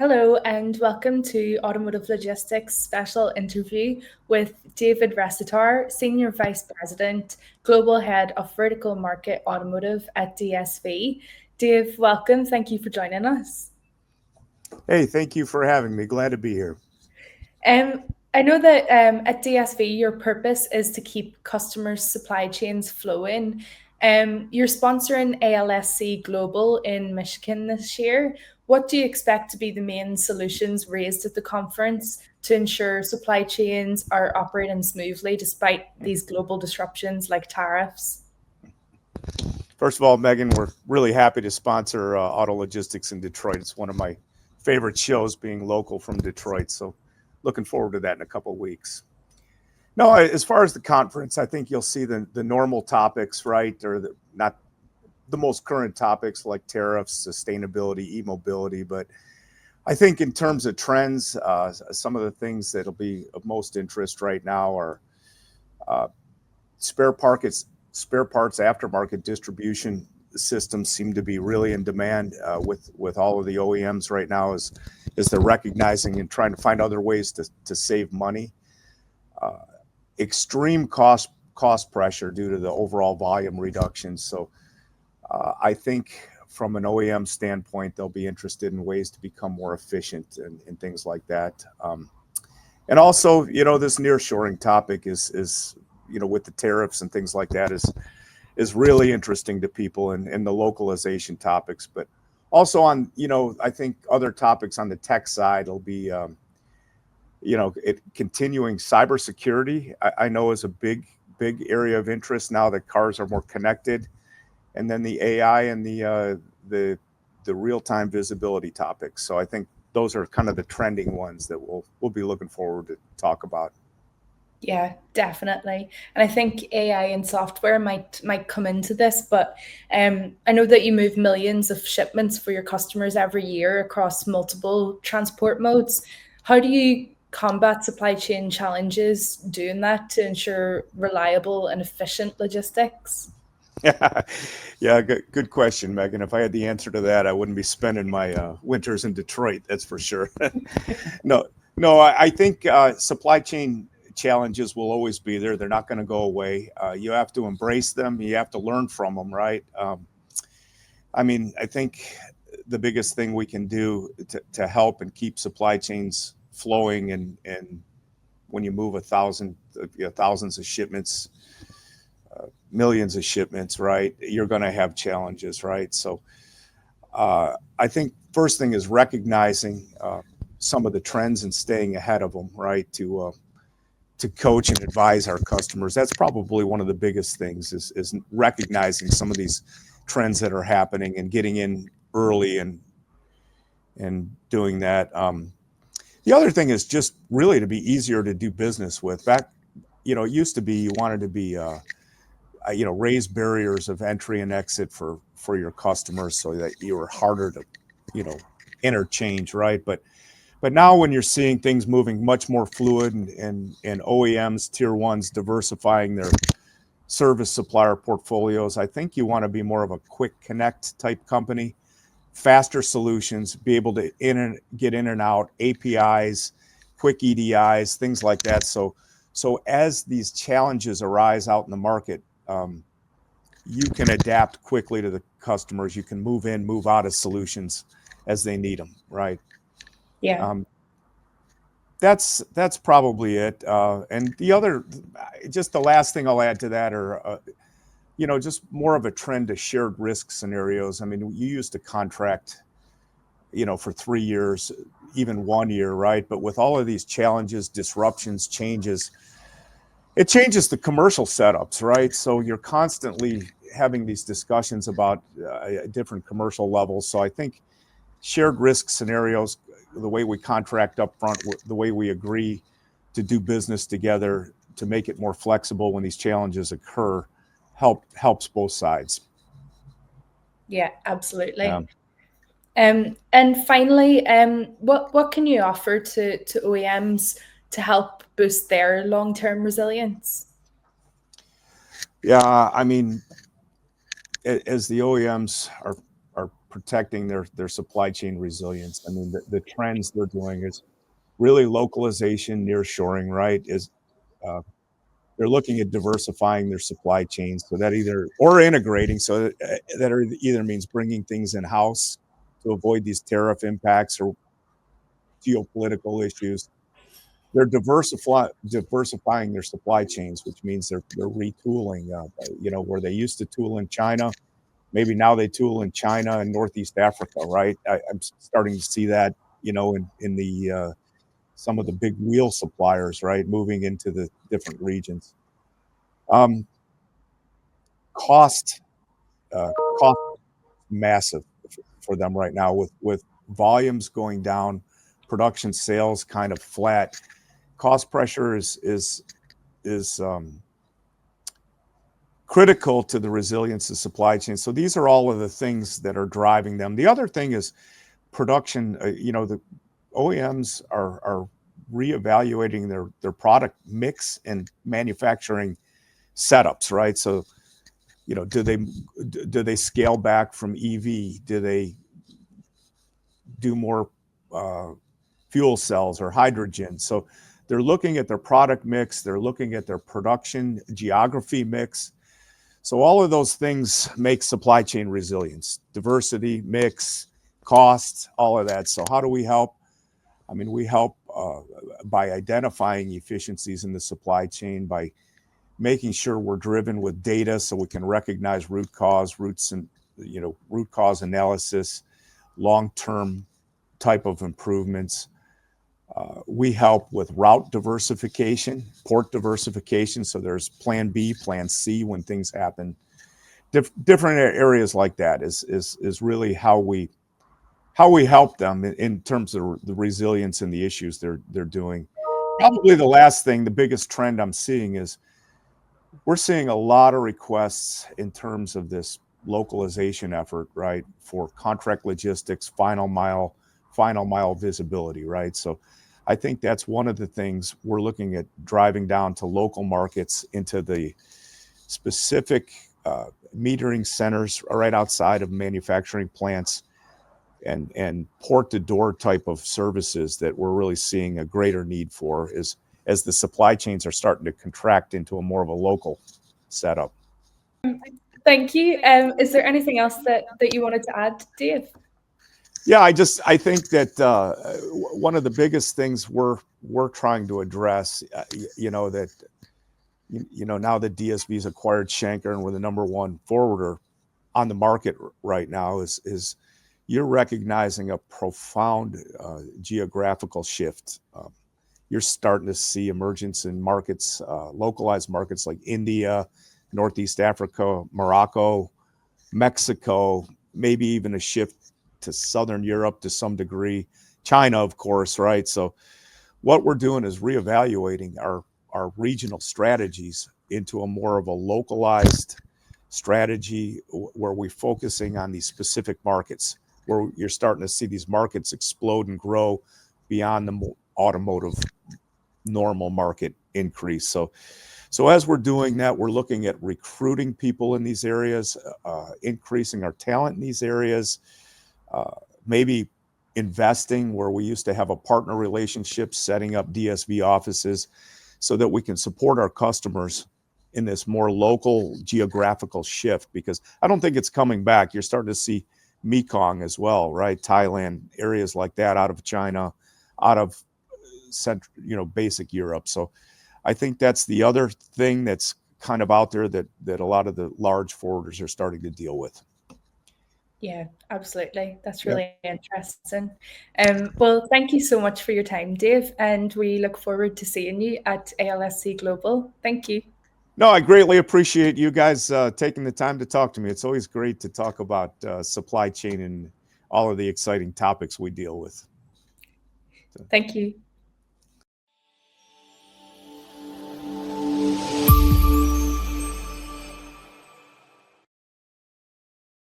Hello and welcome to Automotive Logistics special interview with David Resetar, Senior Vice President, Global Head of Vertical Market Automotive at DSV. Dave, welcome. Thank you for joining us. Hey, thank you for having me. Glad to be here. I know that at DSV, your purpose is to keep customers' supply chains flowing. You're sponsoring ALSC Global in Michigan this year. What do you expect to be the main solutions raised at the conference to ensure supply chains are operating smoothly despite these global disruptions like tariffs? First of all, Megan, we're really happy to sponsor Auto Logistics in Detroit. It's one of my favorite shows, being local from Detroit. So looking forward to that in a couple of weeks. No, as far as the conference, I think you'll see the normal topics, right? Or not the most current topics like tariffs, sustainability, e-mobility. But I think in terms of trends, some of the things that'll be of most interest right now are uh, spare parts, aftermarket distribution systems seem to be really in demand with all of the OEMs right now as they're recognizing and trying to find other ways to save money. Uh, Extreme cost pressure due to the overall volume reduction. So I think from an OEM standpoint, they'll be interested in ways to become more efficient and things like that. And also, this nearshoring topic is with the tariffs and things like that is really interesting to people and the localization topics. But also on, I think other topics on the tech side will be, continuing cybersecurity. I know is a big area of interest now that cars are more connected, and then the AI and the real time visibility topics. So I think those are kind of the trending ones that we'll be looking forward to talk about. Yeah, definitely. And I think AI and software might come into this, but I know that you move millions of shipments for your customers every year across multiple transport modes. How do you combat supply chain challenges doing that to ensure reliable and efficient logistics? Yeah, yeah, good question, Megan. If I had the answer to that, I wouldn't be spending my winters in Detroit. That's for sure. No, no, I think supply chain challenges will always be there. They're not going to go away. You have to embrace them. You have to learn from them, right? I mean, I think the biggest thing we can do to help and keep supply chains flowing, and when you move thousands of shipments, millions of shipments, right? You're going to have challenges, right? So I think first thing is recognizing some of the trends and staying ahead of them, right? To coach and advise our customers. That's probably one of the biggest things is recognizing some of these trends that are happening and getting in early and doing that. The other thing is just really to be easier to do business with. Back, it used to be you wanted to be raise barriers of entry and exit for your customers so that you were harder to you know interchange, right? But now when you're seeing things moving much more fluid and OEMs, tier ones diversifying their service supplier portfolios, I think you want to be more of a quick connect type company, faster solutions, be able to get in and out, APIs, quick EDIs, things like that. So as these challenges arise out in the market, you can adapt quickly to the customers. You can move in, move out of solutions as they need them, right? Yeah. Um, that's probably it. And the other, just the last thing I'll add to that are, just more of a trend to shared risk scenarios. I mean, you used to contract, for 3 years, even 1 year, right? But with all of these challenges, disruptions, changes, it changes the commercial setups, right? So you're constantly having these discussions about different commercial levels. So I think shared risk scenarios, the way we contract up front, the way we agree to do business together to make it more flexible when these challenges occur, helps both sides. Yeah, absolutely. Um, And finally, what can you offer to OEMs to help boost their long-term resilience? yeah, I mean, as the OEMs are protecting their supply chain resilience. I mean, the trends they're doing is really localization, nearshoring, right? Is uh, they're looking at diversifying their supply chains, so that either or integrating, so that either means bringing things in house to avoid these tariff impacts or geopolitical issues. They're diversifying their supply chains, which means they're retooling. Where they used to tool in China, maybe now they tool in China and Northeast Africa, right? I'm starting to see that, in the some of the big wheel suppliers, right, moving into the different regions. Um, cost, cost massive for them right now with volumes going down, production sales kind of flat. Cost pressure is critical to the resilience of supply chain. So these are all of the things that are driving them. The other thing is production. The OEMs are reevaluating their product mix and manufacturing setups, right? So, do they scale back from EV? Do they do more fuel cells or hydrogen? So they're looking at their product mix. They're looking at their production geography mix. So all of those things make supply chain resilience, diversity, mix, cost, all of that. So how do we help? I mean, we help by identifying efficiencies in the supply chain, by making sure we're driven with data so we can recognize root cause analysis, long-term type of improvements. We help with route diversification, port diversification. So there's plan B, plan C when things happen. Different areas like that is really how we help them in terms of the resilience and the issues they're doing. Probably the last thing, the biggest trend I'm seeing is we're seeing a lot of requests in terms of this localization effort, right, for contract logistics, final mile visibility, right? So I think that's one of the things we're looking at, driving down to local markets, into the specific metering centers right outside of manufacturing plants, and port to door type of services that we're really seeing a greater need for as the supply chains are starting to contract into a more of a local setup. Thank you. Is there anything else that you wanted to add, Dave? Yeah, I think that one of the biggest things we're trying to address, now that DSV's acquired Schenker and we're the number one forwarder on the market right now, is you're recognizing a profound geographical shift. You're starting to see emergence in markets, localized markets like India, Northeast Africa, Morocco, Mexico, maybe even a shift to Southern Europe to some degree, China, of course, right? So what we're doing is reevaluating our regional strategies into a more of a localized strategy where we're focusing on these specific markets, where you're starting to see these markets explode and grow beyond the automotive normal market increase. So as we're doing that, we're looking at recruiting people in these areas, increasing our talent in these areas, maybe investing where we used to have a partner relationship, setting up DSV offices so that we can support our customers in this more local geographical shift, because I don't think it's coming back. You're starting to see Mekong as well, right? Thailand, areas like that, out of China, out of basic Europe. So I think that's the other thing that's kind of out there that a lot of the large forwarders are starting to deal with. Yeah, absolutely. That's really interesting. Well, thank you so much for your time, Dave, and we look forward to seeing you at ALSC Global. Thank you. No, I greatly appreciate you guys taking the time to talk to me. It's always great to talk about supply chain and all of the exciting topics we deal with. Thank you.